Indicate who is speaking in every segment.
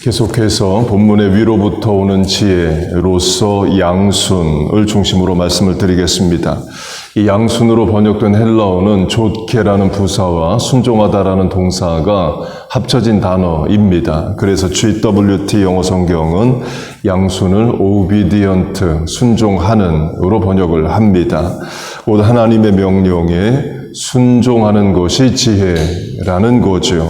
Speaker 1: 계속해서 본문의 위로부터 오는 지혜로서 양순을 중심으로 말씀을 드리겠습니다. 이 양순으로 번역된 헬라어는 좋게라는 부사와 순종하다라는 동사가 합쳐진 단어입니다. 그래서 GWT 영어 성경은 양순을 obedient, 순종하는으로 번역을 합니다. 곧 하나님의 명령에 순종하는 것이 지혜라는 거죠.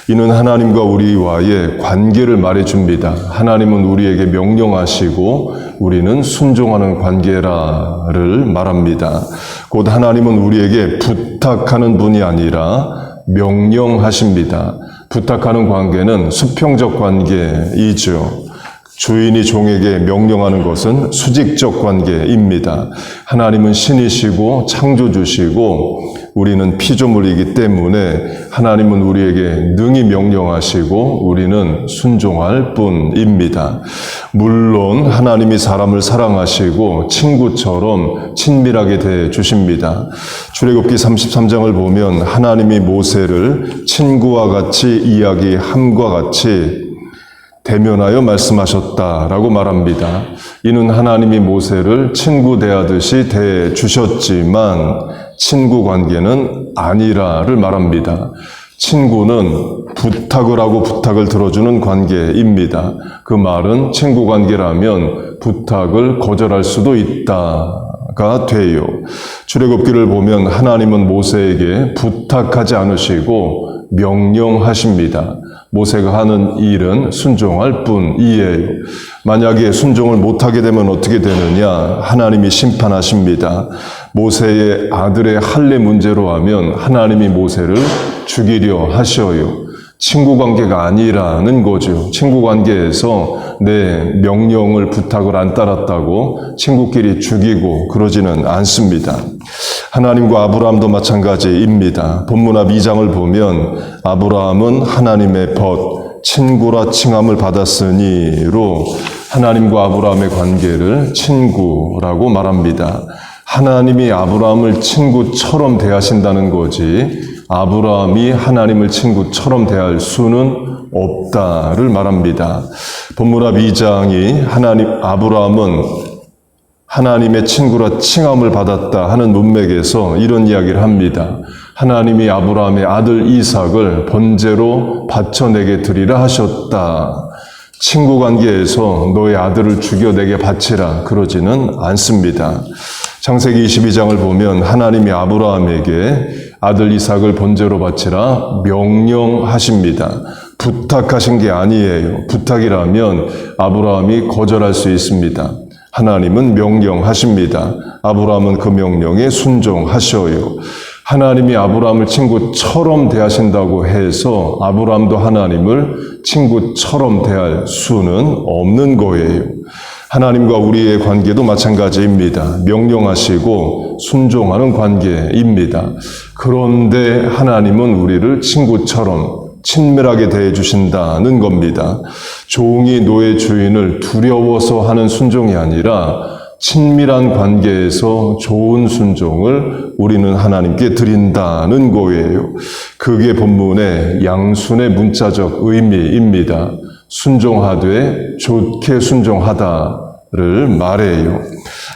Speaker 1: 이는 하나님과 우리와의 관계를 말해줍니다. 하나님은 우리에게 명령하시고 우리는 순종하는 관계라를 말합니다. 곧 하나님은 우리에게 부탁하는 분이 아니라 명령하십니다. 부탁하는 관계는 수평적 관계이죠. 주인이 종에게 명령하는 것은 수직적 관계입니다. 하나님은 신이시고 창조주시고 우리는 피조물이기 때문에 하나님은 우리에게 능히 명령하시고 우리는 순종할 뿐입니다. 물론 하나님이 사람을 사랑하시고 친구처럼 친밀하게 대해주십니다. 출애굽기 33장을 보면 하나님이 모세를 친구와 같이 이야기함과 같이 대면하여 말씀하셨다라고 말합니다. 이는 하나님이 모세를 친구 대하듯이 대해주셨지만 친구 관계는 아니라를 말합니다. 친구는 부탁을 하고 부탁을 들어주는 관계입니다. 그 말은 친구 관계라면 부탁을 거절할 수도 있다가 돼요. 출애굽기를 보면 하나님은 모세에게 부탁하지 않으시고 명령하십니다. 모세가 하는 일은 순종할 뿐이에요. 만약에 순종을 못하게 되면 어떻게 되느냐? 하나님이 심판하십니다. 모세의 아들의 할례 문제로 하면 하나님이 모세를 죽이려 하셔요. 친구 관계가 아니라는 거죠. 친구 관계에서 내 명령을 부탁을 안 따랐다고 친구끼리 죽이고 그러지는 않습니다. 하나님과 아브라함도 마찬가지입니다. 본문 앞 2장을 보면 아브라함은 하나님의 벗, 친구라 칭함을 받았으니로 하나님과 아브라함의 관계를 친구라고 말합니다. 하나님이 아브라함을 친구처럼 대하신다는 거지 아브라함이 하나님을 친구처럼 대할 수는 없다를 말합니다. 본문 앞 2장이 아브라함은 하나님의 친구라 칭함을 받았다 하는 문맥에서 이런 이야기를 합니다. 하나님이 아브라함의 아들 이삭을 번제로 바쳐내게 드리라 하셨다. 친구 관계에서 너의 아들을 죽여 내게 바치라 그러지는 않습니다. 창세기 22장을 보면 하나님이 아브라함에게 아들 이삭을 번제로 바치라 명령하십니다. 부탁하신 게 아니에요. 부탁이라면 아브라함이 거절할 수 있습니다. 하나님은 명령하십니다. 아브라함은 그 명령에 순종하셔요. 하나님이 아브라함을 친구처럼 대하신다고 해서 아브라함도 하나님을 친구처럼 대할 수는 없는 거예요. 하나님과 우리의 관계도 마찬가지입니다. 명령하시고 순종하는 관계입니다. 그런데 하나님은 우리를 친구처럼 친밀하게 대해주신다는 겁니다. 종이 노예 주인을 두려워서 하는 순종이 아니라 친밀한 관계에서 좋은 순종을 우리는 하나님께 드린다는 거예요. 그게 본문의 양순의 문자적 의미입니다. 순종하되 좋게 순종하다를 말해요.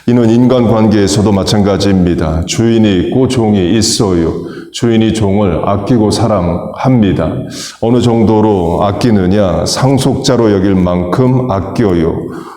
Speaker 1: 이는 인간관계에서도 마찬가지입니다. 주인이 있고 종이 있어요. 주인이 종을 아끼고 사랑합니다. 어느 정도로 아끼느냐? 상속자로 여길 만큼 아껴요.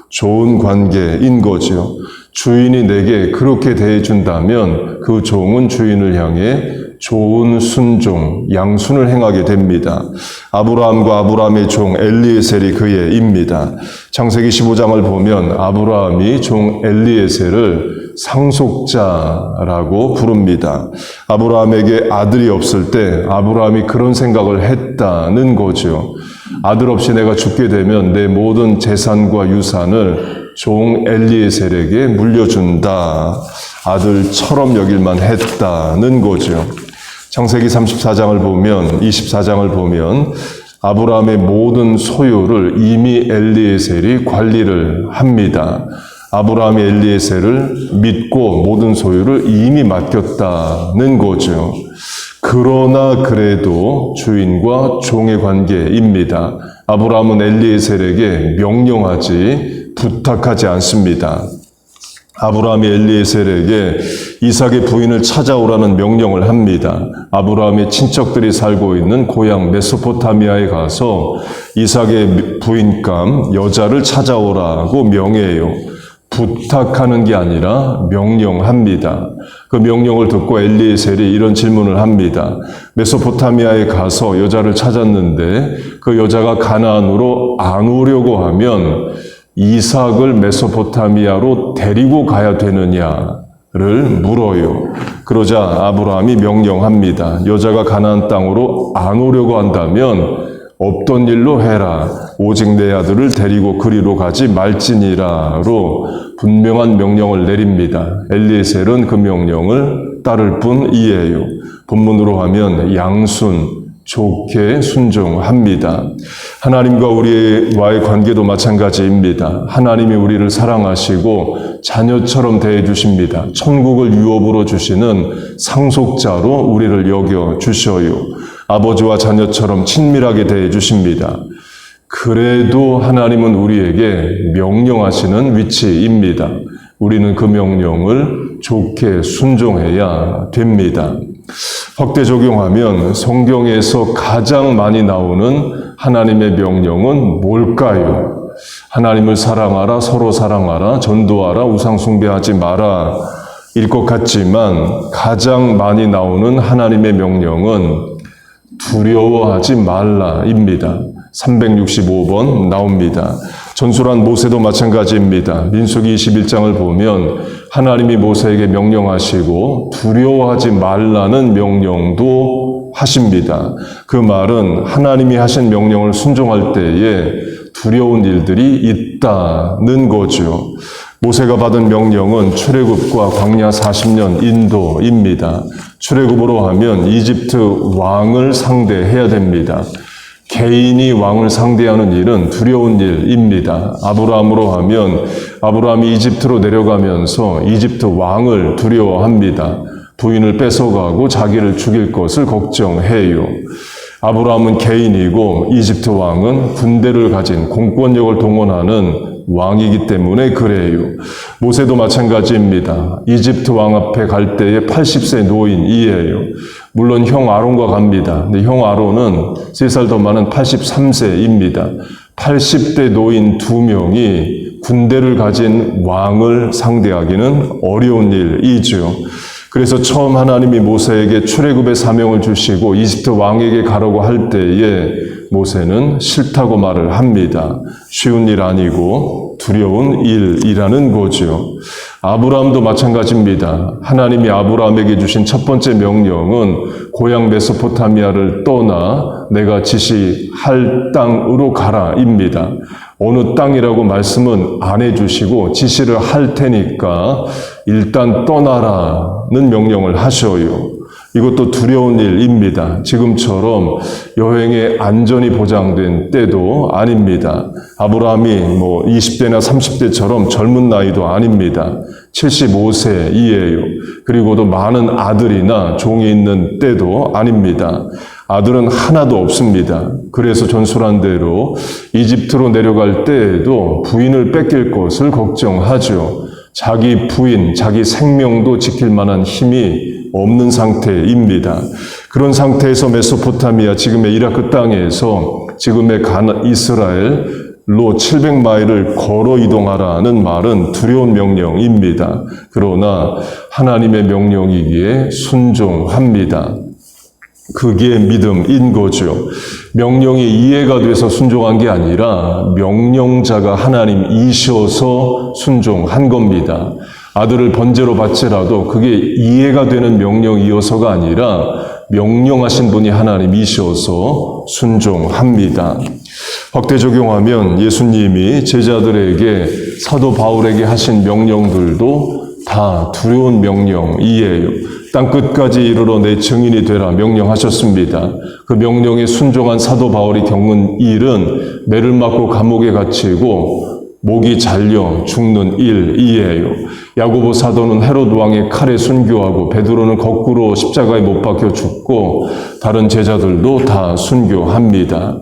Speaker 1: 좋은 관계인 거죠. 주인이 내게 그렇게 대해준다면 그 종은 주인을 향해 좋은 순종, 양순을 행하게 됩니다. 아브라함과 아브라함의 종 엘리에셀이 그의 입니다. 창세기 15장을 보면 아브라함이 종 엘리에셀을 상속자라고 부릅니다. 아브라함에게 아들이 없을 때 아브라함이 그런 생각을 했다는 거죠. 아들 없이 내가 죽게 되면 내 모든 재산과 유산을 종 엘리에셀에게 물려준다. 아들처럼 여길만 했다는 거죠. 창세기 34장을 보면 24장을 보면 아브라함의 모든 소유를 이미 엘리에셀이 관리를 합니다. 아브라함이 엘리에셀을 믿고 모든 소유를 이미 맡겼다는 거죠. 그러나 그래도 주인과 종의 관계입니다. 아브라함은 엘리에셀에게 명령하지 부탁하지 않습니다. 아브라함이 엘리에셀에게 이삭의 부인을 찾아오라는 명령을 합니다. 아브라함의 친척들이 살고 있는 고향 메소포타미아에 가서 이삭의 부인감 여자를 찾아오라고 명해요. 부탁하는 게 아니라 명령합니다. 그 명령을 듣고 엘리에셀이 이런 질문을 합니다. 메소포타미아에 가서 여자를 찾았는데 그 여자가 가나안으로 안 오려고 하면 이삭을 메소포타미아로 데리고 가야 되느냐를 물어요. 그러자 아브라함이 명령합니다. 여자가 가나안 땅으로 안 오려고 한다면 없던 일로 해라. 오직 내 아들을 데리고 그리로 가지 말지니라로 분명한 명령을 내립니다. 엘리에셀은 그 명령을 따를 뿐이에요. 본문으로 하면 양순, 좋게 순종합니다. 하나님과 우리와의 관계도 마찬가지입니다. 하나님이 우리를 사랑하시고 자녀처럼 대해주십니다. 천국을 유업으로 주시는 상속자로 우리를 여겨주셔요. 아버지와 자녀처럼 친밀하게 대해주십니다. 그래도 하나님은 우리에게 명령하시는 위치입니다. 우리는 그 명령을 좋게 순종해야 됩니다. 확대 적용하면 성경에서 가장 많이 나오는 하나님의 명령은 뭘까요? 하나님을 사랑하라, 서로 사랑하라, 전도하라, 우상 숭배하지 마라 일 것 같지만 가장 많이 나오는 하나님의 명령은 두려워하지 말라입니다. 365번 나옵니다. 전술한 모세도 마찬가지입니다. 민수기 21장을 보면 하나님이 모세에게 명령하시고 두려워하지 말라는 명령도 하십니다. 그 말은 하나님이 하신 명령을 순종할 때에 두려운 일들이 있다는 거죠. 모세가 받은 명령은 출애굽과 광야 40년 인도입니다. 출애굽으로 하면 이집트 왕을 상대해야 됩니다. 개인이 왕을 상대하는 일은 두려운 일입니다. 아브라함으로 하면 아브라함이 이집트로 내려가면서 이집트 왕을 두려워합니다. 부인을 뺏어가고 자기를 죽일 것을 걱정해요. 아브라함은 개인이고 이집트 왕은 군대를 가진 공권력을 동원하는 왕이기 때문에 그래요. 모세도 마찬가지입니다. 이집트 왕 앞에 갈 때에 80세 노인이에요. 물론 형 아론과 갑니다. 근데 형 아론은 3살 더 많은 83세입니다. 80대 노인 2명이 군대를 가진 왕을 상대하기는 어려운 일이죠. 그래서 처음 하나님이 모세에게 출애굽의 사명을 주시고 이집트 왕에게 가라고 할 때에 모세는 싫다고 말을 합니다. 쉬운 일 아니고 두려운 일이라는 거죠. 아브라함도 마찬가지입니다. 하나님이 아브라함에게 주신 첫 번째 명령은 고향 메소포타미아를 떠나 내가 지시할 땅으로 가라입니다. 어느 땅이라고 말씀은 안 해주시고 지시를 할 테니까 일단 떠나라는 명령을 하셔요. 이것도 두려운 일입니다. 지금처럼 여행의 안전이 보장된 때도 아닙니다. 아브라함이 20대나 30대처럼 젊은 나이도 아닙니다. 75세이에요. 그리고도 많은 아들이나 종이 있는 때도 아닙니다. 아들은 하나도 없습니다. 그래서 전술한 대로 이집트로 내려갈 때에도 부인을 뺏길 것을 걱정하죠. 자기 부인, 자기 생명도 지킬 만한 힘이 없는 상태입니다. 그런 상태에서 메소포타미아, 지금의 이라크 땅에서 지금의 이스라엘로 700마일을 걸어 이동하라는 말은 두려운 명령입니다. 그러나 하나님의 명령이기에 순종합니다. 그게 믿음인 거죠. 명령이 이해가 돼서 순종한 게 아니라 명령자가 하나님이셔서 순종한 겁니다. 아들을 번제로 바치라도 그게 이해가 되는 명령이어서가 아니라 명령하신 분이 하나님이셔서 순종합니다. 확대 적용하면 예수님이 제자들에게 사도 바울에게 하신 명령들도 다 두려운 명령이에요. 땅끝까지 이르러 내 증인이 되라 명령하셨습니다. 그 명령에 순종한 사도 바울이 겪는 일은 매를 맞고 감옥에 갇히고 목이 잘려 죽는 일이에요. 야고보 사도는 헤롯 왕의 칼에 순교하고 베드로는 거꾸로 십자가에 못 박혀 죽고 다른 제자들도 다 순교합니다.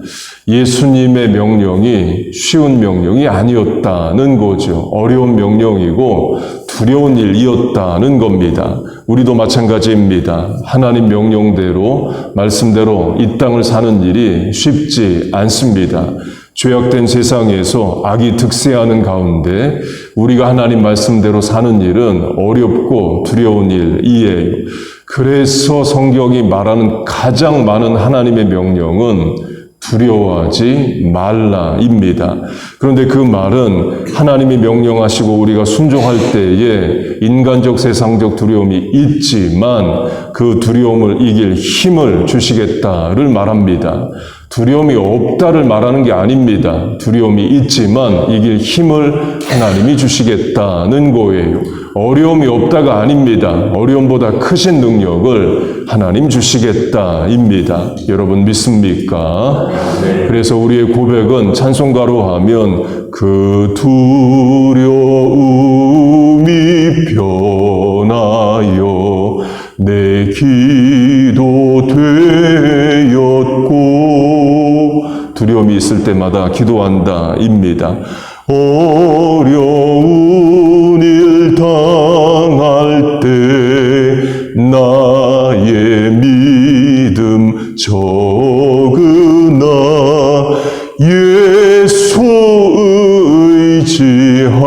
Speaker 1: 예수님의 명령이 쉬운 명령이 아니었다는 거죠. 어려운 명령이고 두려운 일이었다는 겁니다. 우리도 마찬가지입니다. 하나님 명령대로 말씀대로 이 땅을 사는 일이 쉽지 않습니다. 죄악된 세상에서 악이 득세하는 가운데 우리가 하나님 말씀대로 사는 일은 어렵고 두려운 일이에요. 그래서 성경이 말하는 가장 많은 하나님의 명령은 두려워하지 말라입니다. 그런데 그 말은 하나님이 명령하시고 우리가 순종할 때에 인간적 세상적 두려움이 있지만 그 두려움을 이길 힘을 주시겠다를 말합니다. 두려움이 없다를 말하는 게 아닙니다. 두려움이 있지만 이길 힘을 하나님이 주시겠다는 거예요. 어려움이 없다가 아닙니다. 어려움보다 크신 능력을 하나님 주시겠다입니다. 여러분 믿습니까? 그래서 우리의 고백은 찬송가로 하면 그 두려움이 변하여 내 기도 되었고 두려움이 있을 때마다 기도한다입니다. 어려운 일 당할 때 나의 믿음 적으나 예수 의지합니다로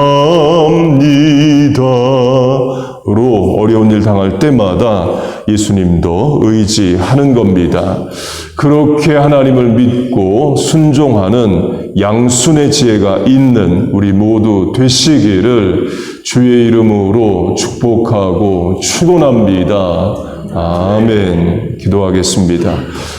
Speaker 1: 어려운 일 당할 때마다 예수님도 의지하는 겁니다. 그렇게 하나님을 믿고 순종하는 양순의 지혜가 있는 우리 모두 되시기를 주의 이름으로 축복하고 축원합니다. 아멘. 기도하겠습니다.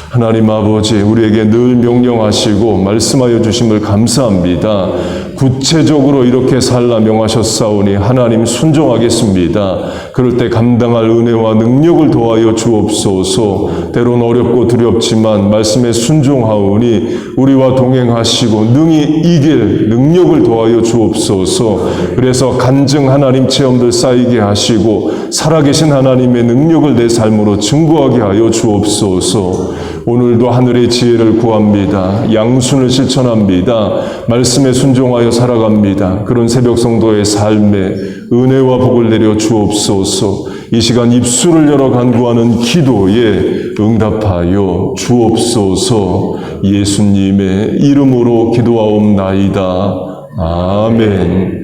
Speaker 1: 하나님 아버지, 우리에게 늘 명령하시고 말씀하여 주심을 감사합니다. 구체적으로 이렇게 살라 명하셨사오니 하나님 순종하겠습니다. 그럴 때 감당할 은혜와 능력을 도하여 주옵소서. 때론 어렵고 두렵지만 말씀에 순종하오니 우리와 동행하시고 능히 이길 능력을 도하여 주옵소서. 그래서 간증 하나님 체험들 쌓이게 하시고 살아계신 하나님의 능력을 내 삶으로 증거하게 하여 주옵소서. 오늘도 하늘의 지혜를 구합니다. 양순을 실천합니다. 말씀에 순종하여 살아갑니다. 그런 새벽 성도의 삶에 은혜와 복을 내려 주옵소서. 이 시간 입술을 열어 간구하는 기도에 응답하여 주옵소서. 예수님의 이름으로 기도하옵나이다. 아멘.